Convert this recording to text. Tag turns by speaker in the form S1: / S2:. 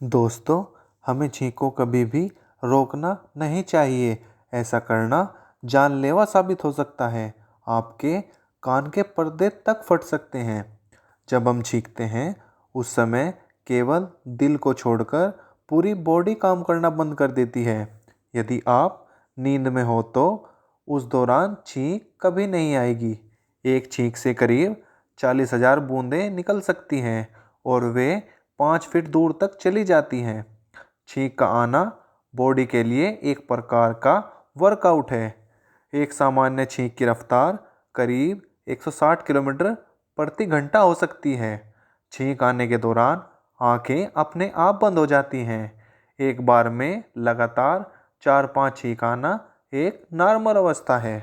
S1: दोस्तों, हमें छींक को कभी भी रोकना नहीं चाहिए। ऐसा करना जानलेवा साबित हो सकता है। आपके कान के पर्दे तक फट सकते हैं। जब हम छींकते हैं उस समय केवल दिल को छोड़कर पूरी बॉडी काम करना बंद कर देती है। यदि आप नींद में हो तो उस दौरान छींक कभी नहीं आएगी। एक छींक से करीब 40,000 बूंदें निकल सकती हैं और वे 5 फीट दूर तक चली जाती हैं। छींक का आना बॉडी के लिए एक प्रकार का वर्कआउट है। एक सामान्य छींक की रफ्तार करीब 160 किलोमीटर प्रति घंटा हो सकती है। छींक आने के दौरान आंखें अपने आप बंद हो जाती हैं। एक बार में लगातार 4-5 छींक आना एक नॉर्मल अवस्था है।